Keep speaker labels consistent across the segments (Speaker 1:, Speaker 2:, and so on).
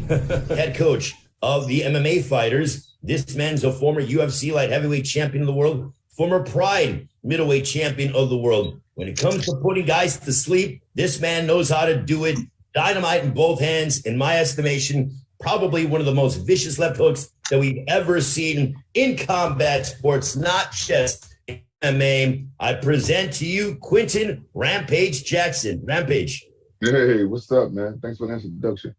Speaker 1: head coach of the MMA fighters. This man's a former UFC light heavyweight champion of the world, former Pride middleweight champion of the world. When it comes to putting guys to sleep, this man knows how to do it. Dynamite in both hands, in my estimation, probably one of the most vicious left hooks that we've ever seen in combat sports, not just MMA. I present to you Quentin Rampage Jackson. Rampage.
Speaker 2: Hey, what's up, man? Thanks for the introduction.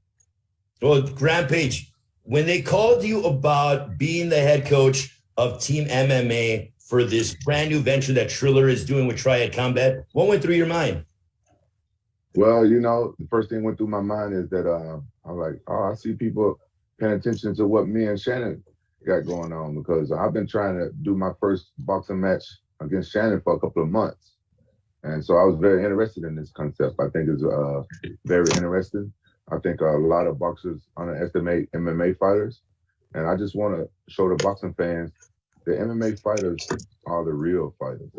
Speaker 1: Well, Rampage, when they called you about being the head coach of Team MMA for this brand new venture that Triller is doing with Triad Combat, what went through your mind?
Speaker 2: Well, you know, the first thing went through my mind is that I'm like, I see people paying attention to what me and Shannon got going on, because I've been trying to do my first boxing match against Shannon for a couple of months. And so I was very interested in this concept. I think it's very interesting. I think a lot of boxers underestimate MMA fighters. And I just want to show the boxing fans the MMA fighters are the real fighters.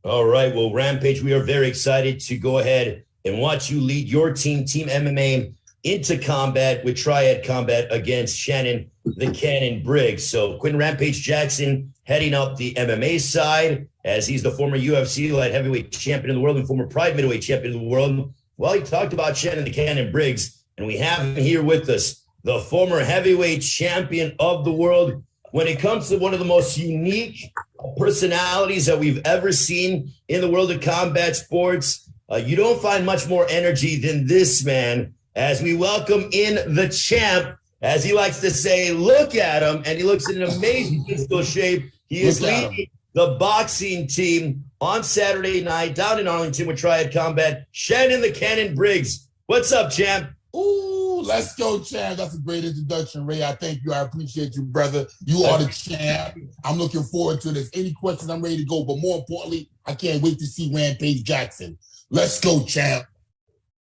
Speaker 1: All right. Well, Rampage, we are very excited to go ahead and watch you lead your team, Team MMA, into combat with Triad Combat against Shannon the Cannon Briggs. So Quentin Rampage Jackson heading up the MMA side, as he's the former UFC light heavyweight champion of the world and former Pride middleweight champion of the world. Well, he talked about Shannon the Cannon Briggs, and we have him here with us, the former heavyweight champion of the world. When it comes to one of the most unique personalities that we've ever seen in the world of combat sports, you don't find much more energy than this man. As we welcome in the champ, as he likes to say, look at him, and he looks in an amazing physical shape. He is leading the boxing team on Saturday night down in Arlington with Triad Combat, Shannon the Cannon Briggs. What's up, champ?
Speaker 3: Ooh, let's go, champ. That's a great introduction, Ray. I thank you. I appreciate you, brother. You are the champ. I'm looking forward to this. Any questions, I'm ready to go. But more importantly, I can't wait to see Rampage Jackson. Let's go, champ.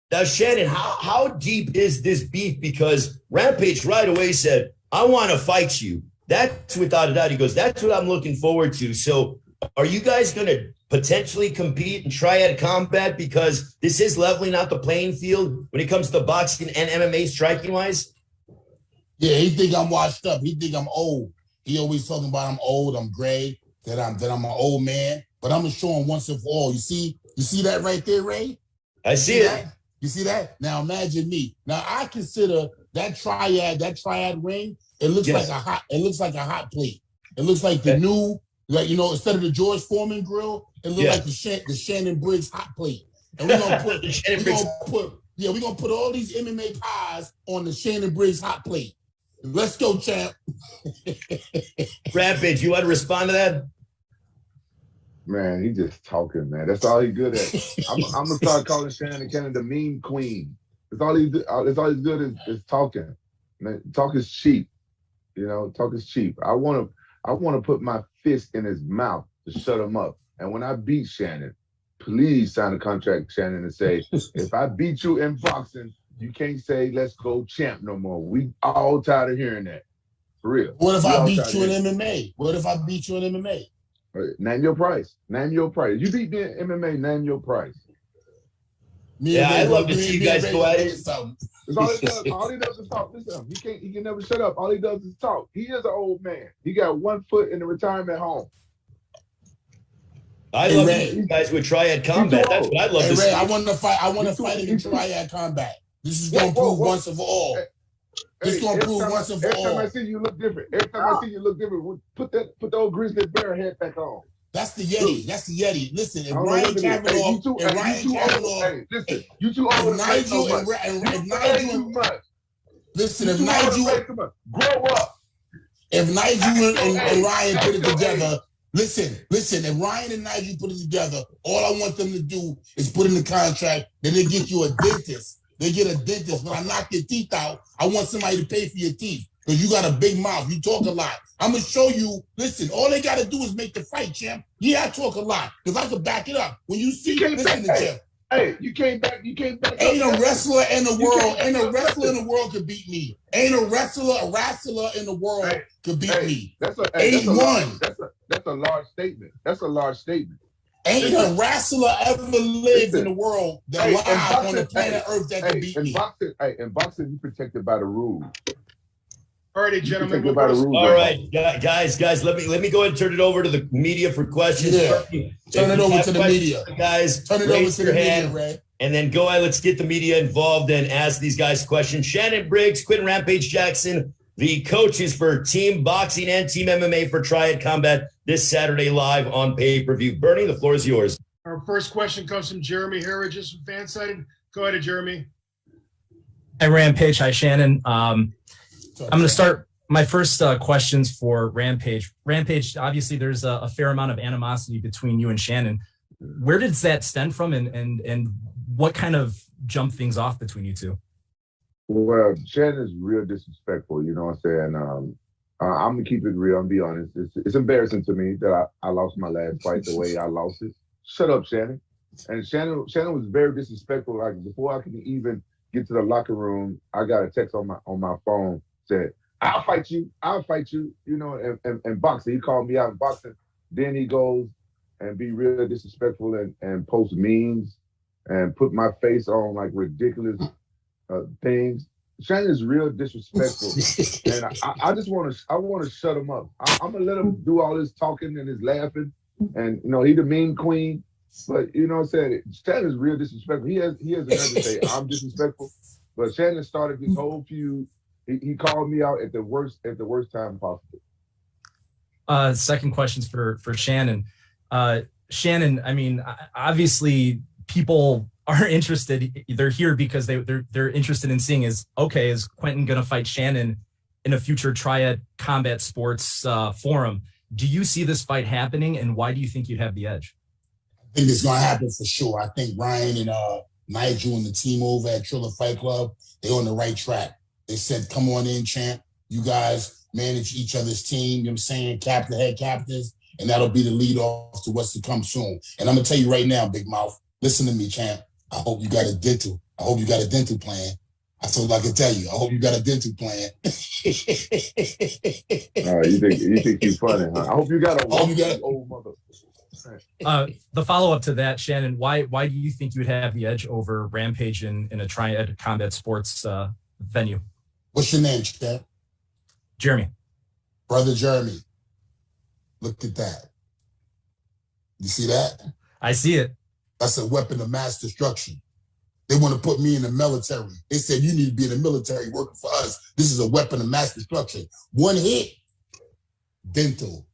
Speaker 1: Now, Shannon, how deep is this beef? Because Rampage right away said, I want to fight you. That's without a doubt. He goes, that's what I'm looking forward to. So are you guys going to potentially compete in Triad Combat? Because this is leveling out the playing field when it comes to boxing and MMA striking wise.
Speaker 3: Yeah, he think I'm washed up. He think I'm old. He always talking about I'm old, I'm gray, that I'm an old man. But I'm going to show him once and for all. You see that right there, Ray?
Speaker 1: I see it.
Speaker 3: You see that? Now imagine me. Now I consider that triad ring, it looks like a hot plate. It looks like the new, like, you know, instead of the George Foreman grill, it looks like the Shannon Briggs hot plate. And we're gonna put all these MMA pies on the Shannon Briggs hot plate. Let's go, champ.
Speaker 1: Rampage, you want to respond to that?
Speaker 2: Man, he just talking, man. That's all he's good at. I'm gonna start calling Shannon Cannon the meme queen. That's all he's good is talking. Man, talk is cheap. You know, talk is cheap. I wanna put my fist in his mouth to shut him up. And when I beat Shannon, please sign a contract, Shannon, and say, if I beat you in boxing, you can't say let's go champ no more. We all tired of hearing that. For real.
Speaker 3: What if I beat you in MMA? What if I beat you in MMA?
Speaker 2: Name your price. Name your price. You beat me in MMA, name your price.
Speaker 1: I'd love to see you guys go at it.
Speaker 2: All he does is talk. Listen, he can never shut up. All he does is talk. He is an old man. He got one foot in the retirement home.
Speaker 3: I
Speaker 1: love you guys with Triad Combat. That's what I'd love to see.
Speaker 3: I want to fight in Triad Combat. This is going to prove once and for all. It's going to prove once and for all.
Speaker 2: Every time I see you look different. Put the old grizzly bear head back on.
Speaker 3: That's the Yeti. That's the Yeti. Listen, if Ryan Kavanaugh,
Speaker 2: listen, you too old.
Speaker 3: If Nigel
Speaker 2: grow up.
Speaker 3: If Nigel and Ryan put it together, listen. If Ryan and Nigel put it together, all I want them to do is put in the contract that they get you a dentist. They get a dentist. When I knock your teeth out, I want somebody to pay for your teeth because you got a big mouth. You talk a lot. I'm going to show you. Listen, all they got to do is make the fight, champ. Yeah, I talk a lot because I can back it up. When you see, listen to Jeff.
Speaker 2: Hey, you can't back.
Speaker 3: Ain't a wrestler in the world could beat me. Ain't a wrestler in the world could beat me.
Speaker 2: That's a large statement.
Speaker 3: Ain't a wrestler ever lived in the world that live on the planet Earth that can beat me.
Speaker 2: In boxing, you're protected by the rules.
Speaker 4: All righty, gentlemen.
Speaker 1: All right, guys, let me go ahead and turn it over to the media for questions.
Speaker 3: Yeah. Turn it over to the media.
Speaker 1: Guys,
Speaker 3: turn it over to the media, Ray.
Speaker 1: And then go ahead, let's get the media involved and ask these guys questions. Shannon Briggs, Quentin Rampage Jackson, the coaches for Team Boxing and Team MMA for Triad Combat this Saturday live on pay-per-view. Bernie, the floor is yours.
Speaker 4: Our first question comes from Jeremy Harridges from Fansided. Go ahead, Jeremy.
Speaker 5: Hi, Rampage. Hi, Shannon. I'm going to start my first questions for Rampage. Rampage, obviously, there's a fair amount of animosity between you and Shannon. Where does that stem from, and what kind of jumped things off between you two?
Speaker 2: Well, Shannon's real disrespectful, you know what I'm saying? I'm going to keep it real and be honest. It's embarrassing to me that I lost my last fight the way I lost it. Shut up, Shannon. And Shannon was very disrespectful. Like, before I could even get to the locker room, I got a text on my phone, said, I'll fight you, you know, and boxing. He called me out in boxing. Then he goes and be real disrespectful and post memes and put my face on like ridiculous things. Shannon is real disrespectful, and I just want to shut him up. I'm gonna let him do all this talking and his laughing, and you know he the mean queen, but you know what I'm saying. Shannon is real disrespectful. He has another say I'm disrespectful, but Shannon started this whole feud. He called me out at the worst time possible.
Speaker 5: Second question's for Shannon. Shannon, I mean, obviously people are interested. They're here because they're interested in seeing is Quentin going to fight Shannon in a future Triad Combat Sports forum? Do you see this fight happening, and why do you think you'd have the edge?
Speaker 3: I think it's going to happen for sure. I think Ryan and Nigel and the team over at Triller Fight Club, they're on the right track. They said, come on in, champ. You guys manage each other's team, you know what I'm saying, head captains, and that'll be the lead off to what's to come soon. And I'm going to tell you right now, Big Mouth, listen to me, champ. I hope you got a dental. I hope you got a dental plan. That's all I can tell you. I hope you got a dental plan.
Speaker 2: You think you're funny, huh? I hope you got a old mother.
Speaker 5: The follow-up to that, Shannon, why do you think you would have the edge over Rampage in a Triad Combat Sports venue?
Speaker 3: What's your name, champ?
Speaker 5: Jeremy.
Speaker 3: Brother Jeremy. Look at that. You see that?
Speaker 5: I see it.
Speaker 3: That's a weapon of mass destruction. They want to put me in the military. They said, you need to be in the military working for us. This is a weapon of mass destruction. One hit, dental.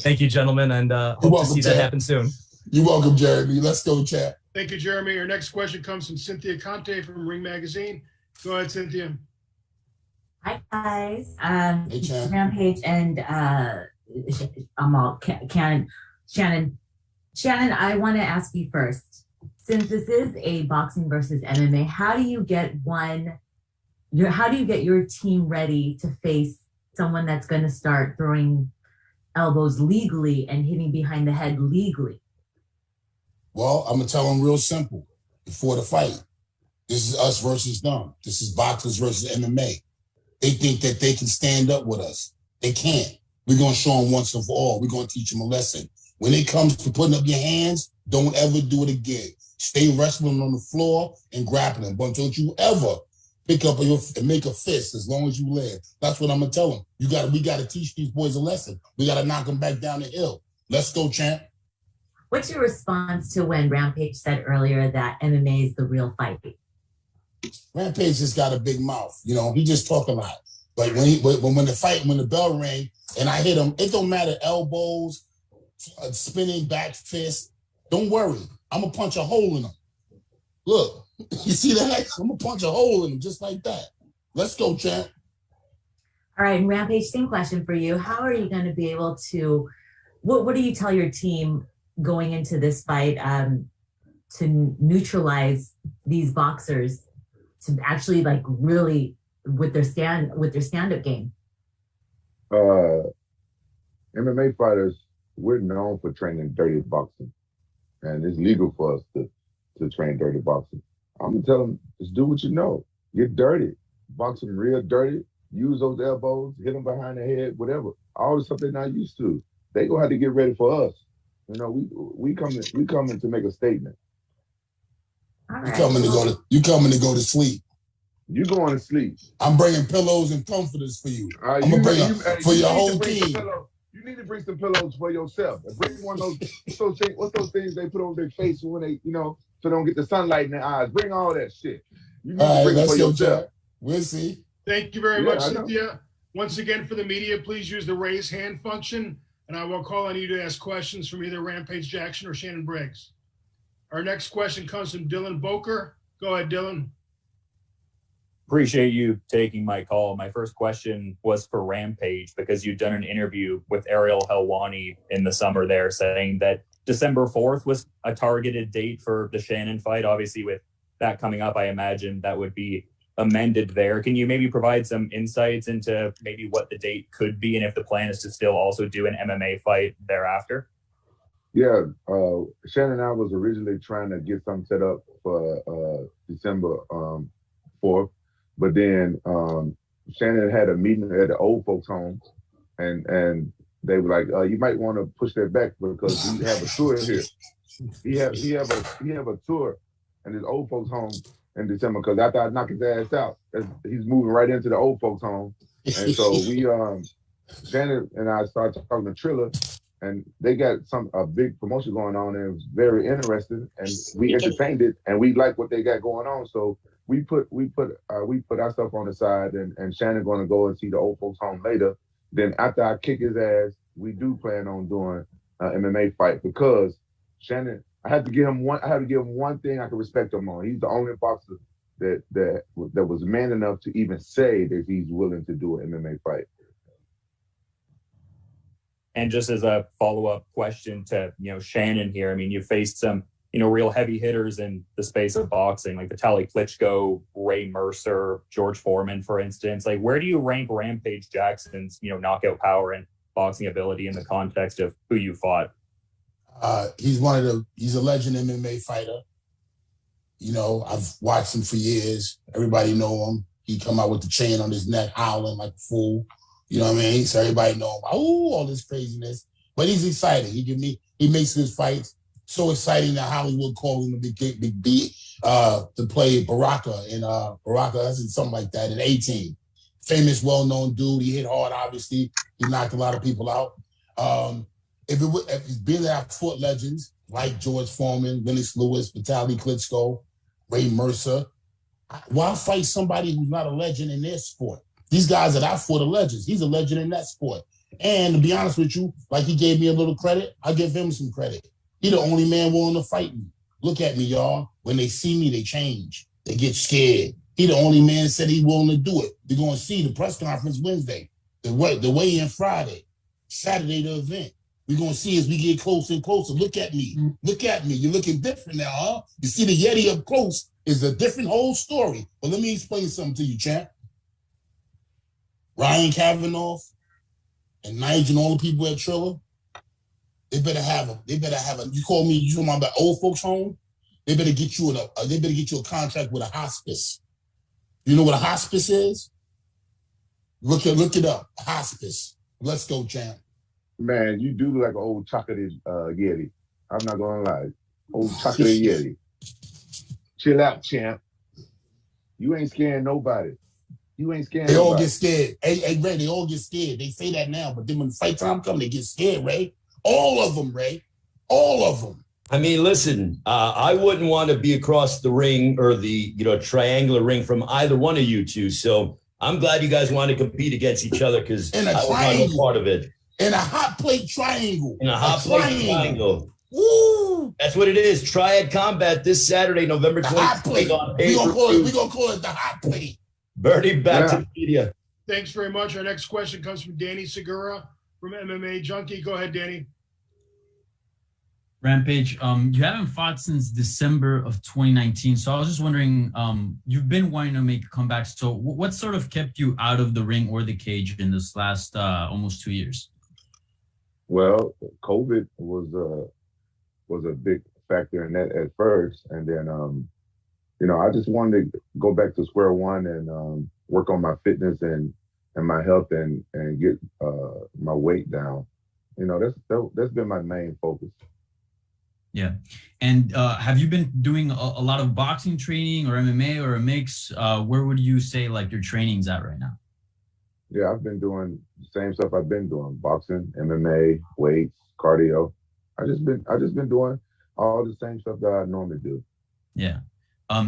Speaker 5: Thank you, gentlemen, and hope to see that happen soon.
Speaker 3: You're welcome, Jeremy. Let's go, chat.
Speaker 4: Thank you, Jeremy. Our next question comes from Cynthia Conte from Ring Magazine. Go ahead, Cynthia.
Speaker 6: Hi, guys.
Speaker 3: Hey,
Speaker 6: Rampage and Shannon, I want to ask you first, since this is a boxing versus MMA, how do you get your team ready to face someone that's going to start throwing elbows legally and hitting behind the head legally?
Speaker 3: Well, I'm going to tell them real simple. Before the fight, this is us versus them. This is boxers versus MMA. They think that they can stand up with us. They can't. We're going to show them once and for all. We're going to teach them a lesson. When it comes to putting up your hands, don't ever do it again. Stay wrestling on the floor and grappling. But don't you ever pick up and make a fist as long as you live. That's what I'm going to tell them. We got to teach these boys a lesson. We got to knock them back down the hill. Let's go, champ.
Speaker 6: What's your response to when Rampage said earlier that MMA is the real fight?
Speaker 3: Rampage just got a big mouth. You know, he just talk a lot. But when the bell rang and I hit him, it don't matter, elbows, spinning back fist. Don't worry. I'm going to punch a hole in him. Look, you see that? I'm going to punch a hole in him just like that. Let's go, champ.
Speaker 6: All right, Rampage, same question for you. How are you going to be able to, what do you tell your team going into this fight to neutralize these boxers to actually like really with their stand-up game?
Speaker 2: MMA fighters, we're known for training dirty boxing, and it's legal for us to train dirty boxing. I'm gonna tell them, just do what you know. Get dirty, box them real dirty. Use those elbows, hit them behind the head, whatever. All the stuff they're not used to. they gonna have to get ready for us. You know, we coming to make a statement.
Speaker 6: All
Speaker 3: You
Speaker 6: right.
Speaker 3: coming to go to sleep.
Speaker 2: You going to sleep.
Speaker 3: I'm bringing pillows and comforters for you. I'm
Speaker 2: You
Speaker 3: gonna bring
Speaker 2: need-
Speaker 3: them for
Speaker 2: you
Speaker 3: your
Speaker 2: need to
Speaker 3: whole
Speaker 2: bring some
Speaker 3: team.
Speaker 2: pillows. You need to bring some pillows for yourself. And bring one of what's those things they put over their face when they, so they don't get the sunlight in their eyes. Bring all that shit. You need to bring it for yourself.
Speaker 3: We'll see.
Speaker 4: Thank you very much,
Speaker 2: I know.
Speaker 4: Cynthia. Once again, for the media, please use the raise hand function, and I will call on you to ask questions from either Rampage Jackson or Shannon Briggs. Our next question comes from Dylan Boker. Go ahead, Dylan.
Speaker 7: Appreciate you taking my call. My first question was for Rampage, because you'd done an interview with Ariel Helwani in the summer there saying that December 4th was a targeted date for the Shannon fight. Obviously, with that coming up, I imagine that would be amended there. Can you maybe provide some insights into maybe what the date could be, and if the plan is to still also do an MMA fight thereafter?
Speaker 2: Yeah, Shannon and I was originally trying to get something set up for December 4th, but then Shannon had a meeting at the old folks' home, and they were like, "You might want to push that back because we have a tour here. He have a tour in his old folks' home in December, because after I knock his ass out, he's moving right into the old folks' home." And so we, Shannon and I started talking to Triller, and they got a big promotion going on, and it was very interesting, and we entertained it, and we like what they got going on. So we put our stuff on the side, and Shannon going to go and see the old folks home later. Then after I kick his ass, we do plan on doing an MMA fight, because Shannon, I had to give him one thing I can respect him on. He's the only boxer that was man enough to even say that he's willing to do an MMA fight.
Speaker 7: And just as a follow-up question to, Shannon here, I mean, you faced some, real heavy hitters in the space of boxing, like Vitaly Klitschko, Ray Mercer, George Foreman, for instance. Like, where do you rank Rampage Jackson's, knockout power and boxing ability in the context of who you fought?
Speaker 3: He's a legend MMA fighter. I've watched him for years. Everybody know him. He come out with the chain on his neck, howling like a fool. You know what I mean? So everybody know him. Oh, all this craziness. But he's exciting. He makes his fights so exciting that Hollywood called him the Big B to play Baraka in something like that in 18. Famous, well-known dude. He hit hard, obviously. He knocked a lot of people out. If it's been there, I've fought legends like George Foreman, Lennox Lewis, Vitaly Klitschko, Ray Mercer. Why fight somebody who's not a legend in their sport? These guys that I fought are legends. He's a legend in that sport. And to be honest with you, like he gave me a little credit, I give him some credit. He's the only man willing to fight me. Look at me, y'all. When they see me, they change. They get scared. He the only man said he willing to do it. They're going to see the press conference Wednesday, the weigh-in Friday, Saturday the event. We're going to see as we get closer and closer. Look at me. Look at me. You're looking different now, huh? You see the Yeti up close is a different whole story. But let me explain something to you, champ. Ryan Kavanaugh and Nigel and all the people at Triller, they better have a. You call me. You talking about the old folks home? They better get you a contract with a hospice. You know what a hospice is? Look it up. Hospice. Let's go, champ.
Speaker 2: Man, you do look like an old chocolatey Yeti. I'm not gonna lie. Old chocolatey Yeti. Chill out, champ. You ain't scaring nobody. They
Speaker 3: all get scared. Hey, Ray, they all get scared. They say that now, but then when the fight time comes, they get scared, Ray. All of them, Ray. All of them.
Speaker 1: I mean, listen, I wouldn't want to be across the ring or the, triangular ring from either one of you two. So I'm glad you guys want to compete against each other, because I was not a part of it.
Speaker 3: In a hot plate triangle.
Speaker 1: In a hot plate triangle. Woo! That's what it is. Triad Combat this Saturday, November 20th.
Speaker 3: We're going to call it the hot plate.
Speaker 1: Bernie, back to the media.
Speaker 4: Thanks very much. Our next question comes from Danny Segura from MMA Junkie. Go ahead, Danny.
Speaker 8: Rampage, you haven't fought since December of 2019. So I was just wondering, you've been wanting to make a comeback. So what sort of kept you out of the ring or the cage in this last almost 2 years?
Speaker 2: Well, COVID was a big factor in that at first. And then, I just wanted to go back to square one and work on my fitness and my health and get my weight down. That's been my main focus.
Speaker 8: Yeah. And have you been doing a lot of boxing training or MMA or a mix? Where would you say like your training's at right now?
Speaker 2: Yeah, I've been doing the same stuff I've been doing: boxing, MMA, weights, cardio. I just been doing all the same stuff that I normally do.
Speaker 8: Yeah.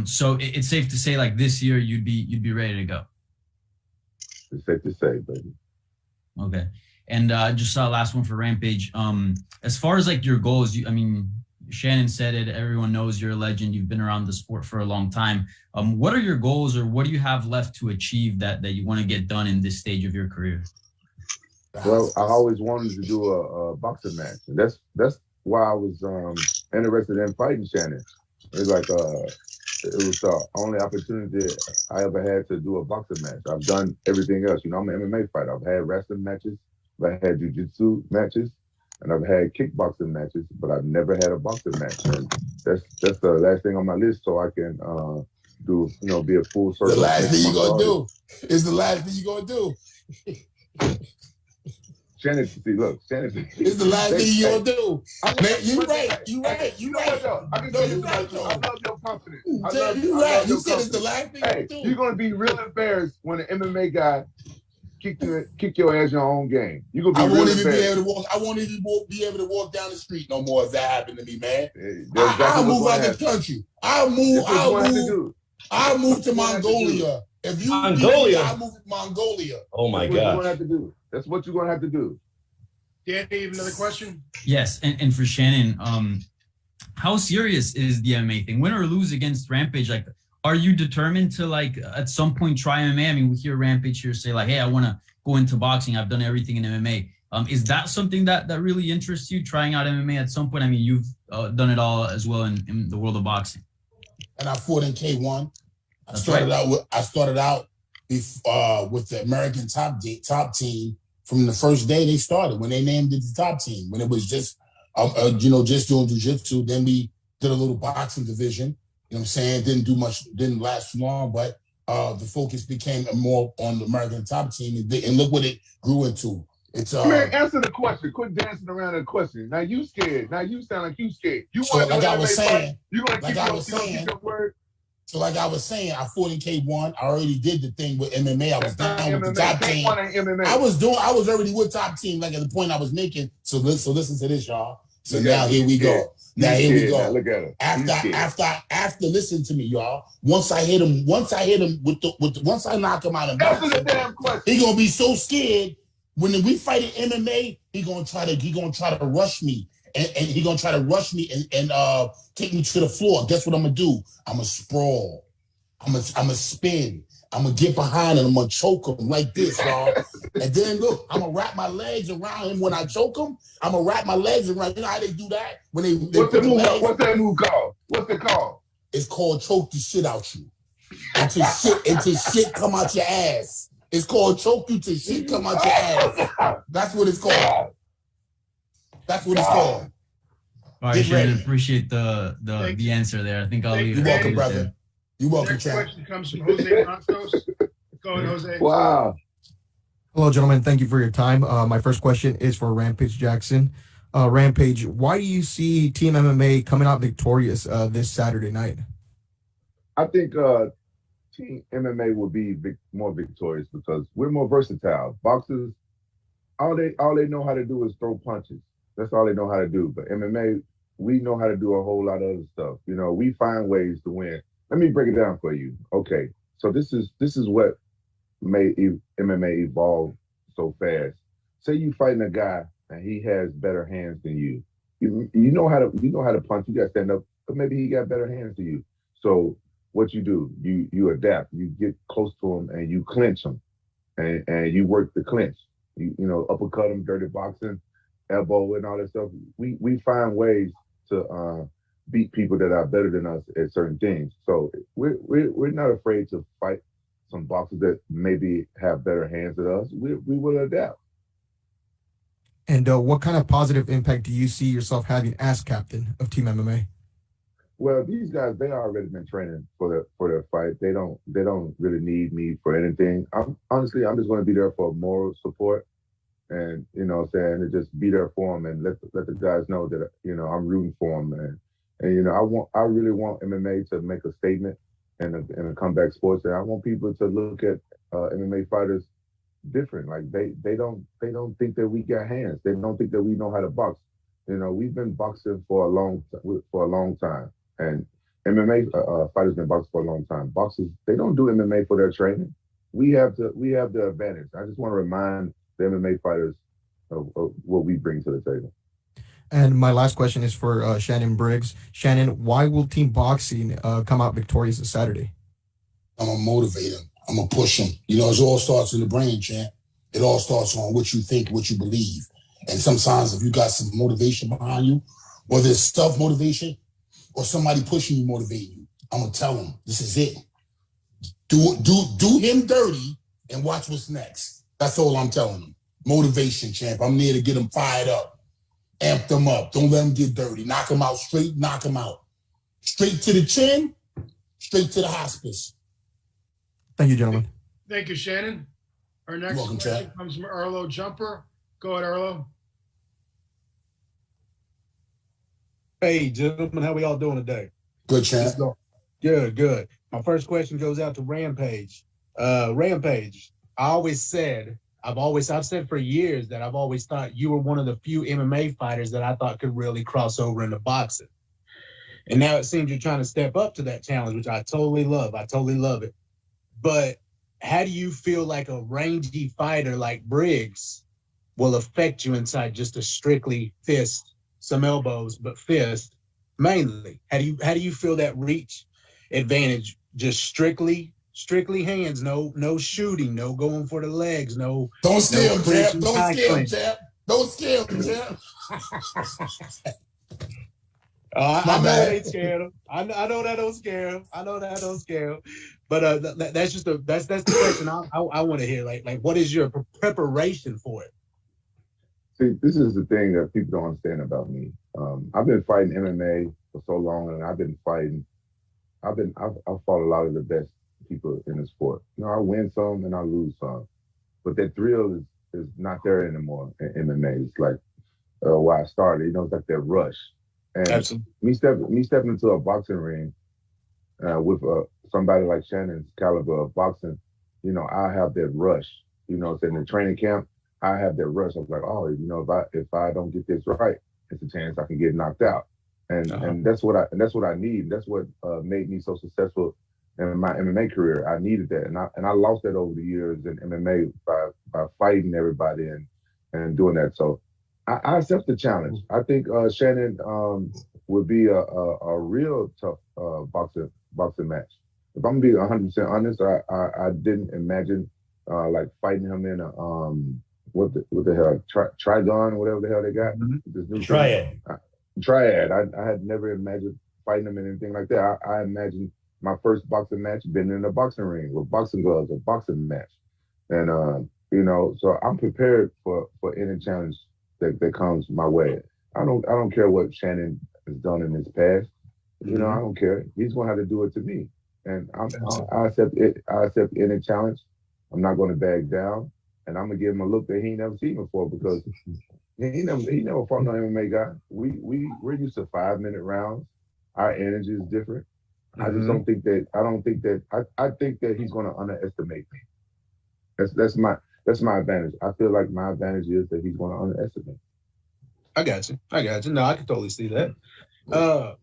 Speaker 8: So it's safe to say like this year you'd be ready to go.
Speaker 2: It's safe to say, baby.
Speaker 8: Okay. And just last one for Rampage. As far as like your goals, Shannon said it. Everyone knows you're a legend. You've been around the sport for a long time. What are your goals, or what do you have left to achieve that you want to get done in this stage of your career?
Speaker 2: Well, I always wanted to do a boxing match, and that's why I was interested in fighting Shannon. It's like it was the only opportunity I ever had to do a boxing match. I've done everything else. I'm an MMA fighter. I've had wrestling matches, I've had jiu-jitsu matches, and I've had kickboxing matches, but I've never had a boxing match. And that's the last thing on my list, so I can be a full circle.
Speaker 3: The last thing you're gonna do is the last thing you're gonna do.
Speaker 2: Shannon, Shannon.
Speaker 3: It's the last thing you're gonna do. Man, you right.
Speaker 2: I love your confidence.
Speaker 3: You right. You said it's the last thing
Speaker 2: you're gonna do. You're gonna be real embarrassed when an MMA guy kick your ass in your own game. You're gonna be I won't even be able to walk down the street no more if that happened to me, man. I'll move out the country. I'll move to Mongolia. If you
Speaker 1: Mongolia,
Speaker 3: I'll move to Mongolia.
Speaker 1: Oh my God.
Speaker 2: That's what you're gonna have to do.
Speaker 4: Danny, you have another question?
Speaker 8: Yes, and for Shannon, how serious is the MMA thing? Win or lose against Rampage, like, are you determined to like at some point try MMA? I mean, we hear Rampage here say like, hey, I want to go into boxing. I've done everything in MMA. Is that something that really interests you, trying out MMA at some point? I mean, you've done it all as well in the world of boxing.
Speaker 3: And I fought in K1. I started out with the American top team from the first day they started, when they named it the top team, when it was just just doing jiu-jitsu. Then we did a little boxing division. You know what I'm saying? Didn't last long, but the focus became more on the American top team, and look what it grew into. It's
Speaker 2: man, answer the question. Quit dancing around the question. Now you scared. Now you sound like you scared. You
Speaker 3: so
Speaker 2: want
Speaker 3: like
Speaker 2: to
Speaker 3: I was saying,
Speaker 2: you gonna keep your word?
Speaker 3: So like I was saying, I fought in K1. I already did the thing with MMA. I was down with the top team. I was already with top team, like at the point I was making. So listen to this, y'all. So now here we go. Now here we go.
Speaker 2: Now look at him.
Speaker 3: After listen to me, y'all. Once I hit him once I knock him out of boxing, he gonna be so scared. When we fight in MMA, he gonna try to rush me. And he gonna try to rush me and take me to the floor. Guess what I'm gonna do? I'm gonna sprawl. I'm gonna spin. I'm gonna get behind him. I'm gonna choke him like this, y'all. And then look, I'm gonna wrap my legs around him when I choke him. I'm gonna wrap my legs around. You know how they do that when they
Speaker 2: What's that move called? What's it called?
Speaker 3: It's called choke the shit out you. Until shit come out your ass. It's called choke you till shit come out your ass. That's what it's called. That's what it's called.
Speaker 8: All right, Shannon, appreciate the answer there. I think I'll leave it.
Speaker 3: You're welcome, brother. You're welcome,
Speaker 4: Next question comes from Jose Santos. Go ahead, Jose.
Speaker 2: Wow.
Speaker 9: Hello, gentlemen. Thank you for your time. My first question is for Rampage Jackson. Rampage, why do you see Team MMA coming out victorious this Saturday night?
Speaker 2: I think Team MMA will be more victorious because we're more versatile. Boxers, all they know how to do is throw punches. That's all they know how to do. But MMA, we know how to do a whole lot of other stuff. We find ways to win. Let me break it down for you. Okay, so this is what made MMA evolve so fast. Say you fighting a guy and he has better hands than you. You know how to punch. You got to stand up, but maybe he got better hands than you. So what you do, you adapt. You get close to him and you clinch him, and you work the clinch. You uppercut him, dirty boxing, elbow, and all that stuff. We find ways to beat people that are better than us at certain things. So we're not afraid to fight some boxers that maybe have better hands than us. We will adapt.
Speaker 9: And what kind of positive impact do you see yourself having as captain of Team MMA?
Speaker 2: Well, these guys, they already been training for their fight. They don't really need me for anything. I'm just going to be there for moral support and you know what I'm saying, to just be there for them and let the guys know that I'm rooting for them, and I really want MMA to make a statement in a comeback sports, and I want people to look at MMA fighters different. Like they don't think that we got hands. They don't think that we know how to box. We've been boxing for a long time, and MMA fighters been boxing for a long time. Boxers, they don't do MMA for their training. We have the advantage. I just want to remind the MMA fighters of what we bring to the table.
Speaker 9: And my last question is for Shannon Briggs. Shannon, why will Team Boxing come out victorious this Saturday?
Speaker 3: I'm going to motivate them. I'm going to push them. It all starts in the brain, champ. It all starts on what you think, what you believe. And sometimes if you got some motivation behind you, whether it's self-motivation or somebody pushing you, motivating you, I'm going to tell them, this is it. Do him dirty and watch what's next. That's all I'm telling them. Motivation, champ. I'm there to get them fired up. Amp them up. Don't let them get dirty. Knock them out straight. Knock them out. Straight to the chin, straight to the hospice.
Speaker 9: Thank you, gentlemen.
Speaker 4: Thank you, Shannon. Our next question comes from Arlo Jumper. Go ahead, Arlo.
Speaker 10: Hey, gentlemen. How we all doing today?
Speaker 3: Good, champ.
Speaker 10: Good. My first question goes out to Rampage. Rampage, I've said for years that I've always thought you were one of the few MMA fighters that I thought could really cross over into boxing. And now it seems you're trying to step up to that challenge, which I totally love. I totally love it. But how do you feel like a rangy fighter like Briggs will affect you inside just a strictly fist, some elbows, but fist mainly? How do you feel that reach advantage? Just strictly hands, no shooting, no going for the legs, no.
Speaker 3: Don't scare him, champ.
Speaker 10: Don't scare him, champ. I know that ain't scared him. I know that don't scare him. But that's the question I want to hear. Like, what is your preparation for it?
Speaker 2: See, this is the thing that people don't understand about me. I've been fighting MMA for so long, and I've fought a lot of the best people in the sport. I win some and I lose some, but that thrill is not there anymore in MMA. It's like where I started. It's like that rush. And
Speaker 10: absolutely.
Speaker 2: Me stepping into a boxing ring with somebody like Shannon's caliber of boxing, I have that rush. In the training camp, I have that rush. I was like, oh, if I don't get this right, it's a chance I can get knocked out. And that's what I need. That's what made me so successful in my MMA career. I needed that, and I lost that over the years in MMA by fighting everybody and doing that. So I accept the challenge. I think Shannon would be a real tough boxing match. If I'm gonna be 100% honest, I didn't imagine like fighting him in a what the hell Trigon, whatever the hell they got. This new Triad. I had never imagined fighting him in anything like that. I imagined my first boxing match being in a boxing ring with boxing gloves, a boxing match. And so I'm prepared for any challenge that comes my way. I don't care what Shannon has done in his past. I don't care. He's gonna have to do it to me. And I accept it. I accept any challenge. I'm not gonna back down. And I'm gonna give him a look that he ain't never seen before, because he never fought no MMA guy. We're used to 5-minute rounds. Our energy is different. I just don't think that. I think that he's going to underestimate me. That's my advantage. I feel like my advantage is that he's going to underestimate.
Speaker 10: I got you. No, I can totally see that. The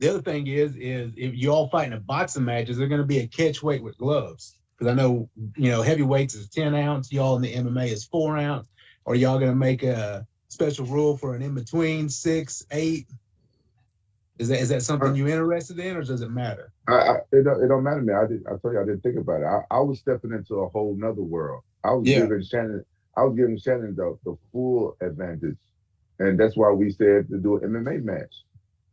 Speaker 10: other thing is if you all fighting a boxing match, is there going to be a catch weight with gloves? Because I know heavyweights is 10 ounce. Y'all in the MMA is 4 ounce. Or y'all going to make a special rule for an in between 6, 8? Is that something you're interested in, or does it matter?
Speaker 2: It don't matter to me. I told you I didn't think about it. I was stepping into a whole nother world. I was giving Shannon the full advantage, and that's why we said to do an MMA match.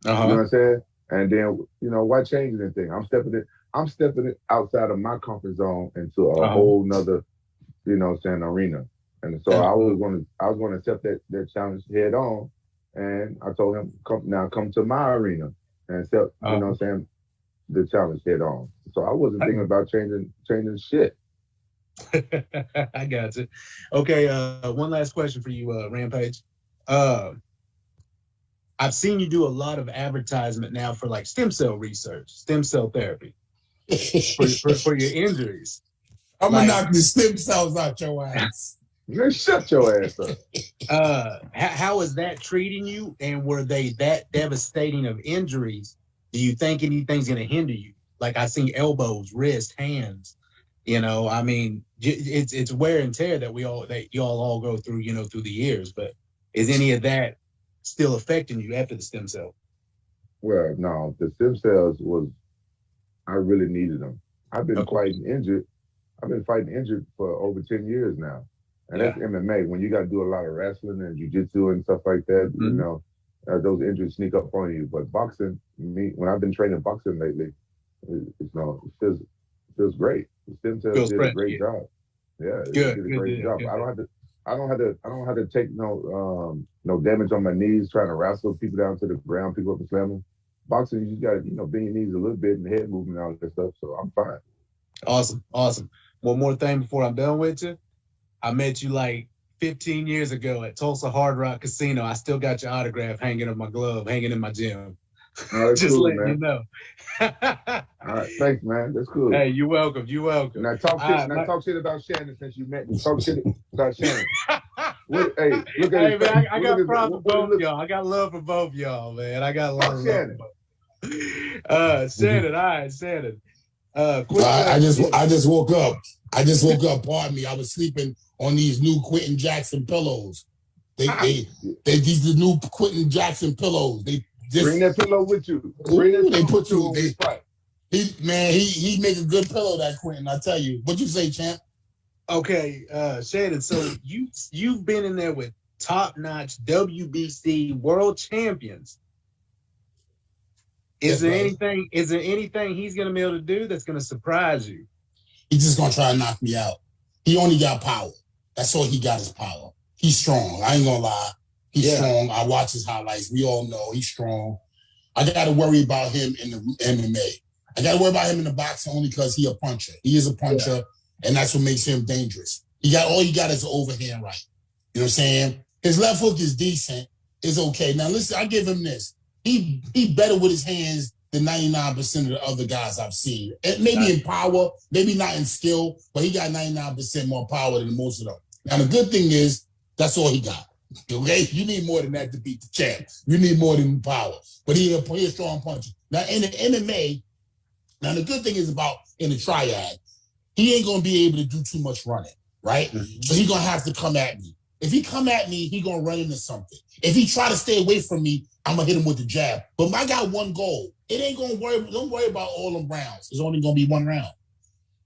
Speaker 2: You know what I'm saying? And then why change anything? I'm stepping it outside of my comfort zone into a whole nother arena. And so I was going to accept that challenge head on. And I told him, come to my arena and accept, the challenge head on. So I wasn't thinking about changing shit.
Speaker 10: I got you. Okay, one last question for you, Rampage. I've seen you do a lot of advertisement now for like stem cell research, stem cell therapy for your injuries.
Speaker 3: I'm gonna knock the stem cells out your ass.
Speaker 2: Man, shut your ass up.
Speaker 10: How is that treating you? And were they that devastating of injuries? Do you think anything's gonna hinder you? Like I seen elbows, wrists, hands. You know, I mean, it's wear and tear that y'all all go through, you know, through the years. But is any of that still affecting you after the stem cell?
Speaker 2: Well, no, the stem cells I really needed them. I've been fighting injured. I've been fighting injured for over 10 years now. And that's MMA. When you got to do a lot of wrestling and jiu-jitsu and stuff like that, you know, those injuries sneak up on you. But boxing, when I've been training boxing lately, it feels great. The stem cells did a great job. Yeah, it did a great job. I don't have to take no damage on my knees trying to wrestle people down to the ground, pick up and slam them. Boxing, you just got to, you know, bend your knees a little bit and head movement and all that stuff. So I'm fine.
Speaker 10: Awesome. One more thing before I'm done with you. I met you like 15 years ago at Tulsa Hard Rock Casino. I still got your autograph hanging in my glove, hanging in my gym. Just cool, letting you know.
Speaker 2: All right, thanks, man. That's cool.
Speaker 10: Hey, you're welcome. Now
Speaker 2: talk shit about Shannon since you met me. Talk shit about Shannon. Look at
Speaker 10: hey, man, I got props for both y'all. I got love for both y'all, man. I got love for Shannon. Shannon, all right, Shannon.
Speaker 3: I just woke up. Pardon me. I was sleeping on these new Quentin Jackson pillows. These the new Quentin Jackson pillows. They just
Speaker 2: bring that pillow with you.
Speaker 3: He make a good pillow, that Quentin. I tell you. What you say, champ?
Speaker 10: Okay, Shannon. So you've been in there with top-notch WBC world champions. Is there anything he's gonna be able to do that's gonna surprise you?
Speaker 3: He's just gonna try to knock me out. He only got power. That's all he got is power. He's strong. I ain't gonna lie. He's strong. I watch his highlights. We all know he's strong. I gotta worry about him in the MMA. I gotta worry about him in the boxing only because he's a puncher. He is a puncher, and that's what makes him dangerous. All he got is an overhand right. You know what I'm saying? His left hook is decent. It's okay. Now listen, I give him this. He better with his hands than 99% of the other guys I've seen. Maybe in power, maybe not in skill, but he got 99% more power than most of them. Now the good thing is that's all he got. Okay, you need more than that to beat the champ. You need more than power. But he's a strong puncher. Now in the MMA, now the good thing is about in the triad, he ain't gonna be able to do too much running, right? So he's gonna have to come at me. If he come at me, he gonna run into something. If he try to stay away from me, I'm gonna hit him with the jab. But I got one goal. It ain't gonna worry. Don't worry about all them rounds. It's only gonna be one round.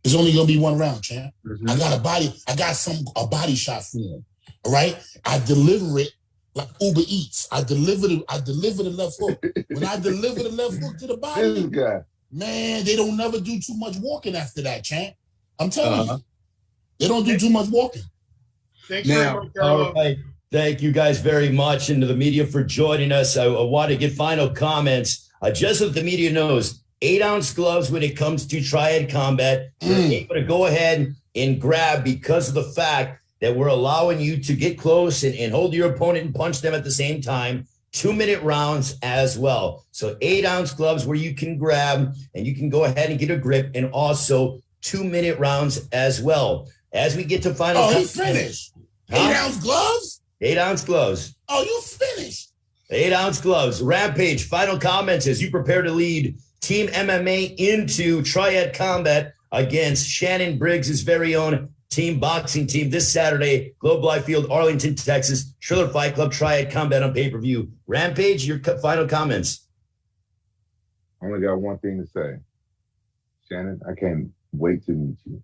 Speaker 3: It's only gonna be one round, champ. I got a body shot for him. All right. I deliver it like Uber Eats. I deliver the left hook. When I deliver the left hook to the body, man, they don't never do too much walking after that, champ. I'm telling you, they don't do too much walking.
Speaker 4: Thanks very much, Carlo.
Speaker 1: All right. Thank you guys very much, and to the media for joining us. I want to get final comments. Just so the media knows, 8-ounce gloves when it comes to triad combat. You're able to go ahead and grab because of the fact that we're allowing you to get close and hold your opponent and punch them at the same time. 2-minute rounds as well. So 8-ounce gloves where you can grab and you can go ahead and get a grip, and also 2-minute rounds as well. As we get to final
Speaker 3: comments. He finished. 8-ounce gloves?
Speaker 1: 8-ounce gloves.
Speaker 3: Oh, you finished.
Speaker 1: 8-ounce gloves. Rampage, final comments as you prepare to lead Team MMA into triad combat against Shannon Briggs' very own team boxing team this Saturday, Globe Life Field, Arlington, Texas, Triller Fight Club triad combat on pay-per-view. Rampage, your final comments.
Speaker 2: I only got one thing to say. Shannon, I can't wait to meet you.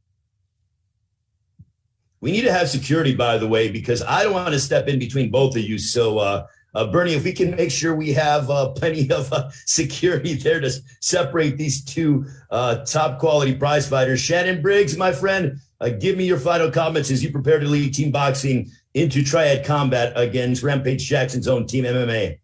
Speaker 1: We need to have security, by the way, because I don't want to step in between both of you. So, Bernie, if we can make sure we have plenty of security there to separate these two top quality prize fighters. Shannon Briggs, my friend, give me your final comments as you prepare to lead team boxing into triad combat against Rampage Jackson's own Team MMA.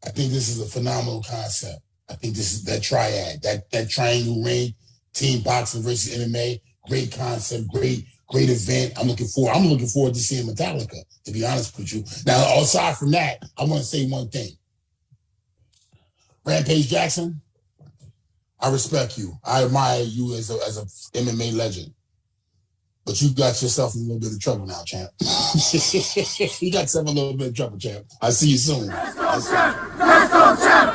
Speaker 3: I think this is a phenomenal concept. I think this is that triad, that triangle ring, team boxing versus MMA. Great concept, great Great event. I'm looking forward to seeing Metallica, to be honest with you. Now, aside from that, I want to say one thing. Rampage Jackson, I respect you. I admire you as a MMA legend. But you got yourself in a little bit of trouble now, champ. You got yourself in a little bit of trouble, champ. I'll see you soon.
Speaker 11: Let's go, champ! Let's go, champ!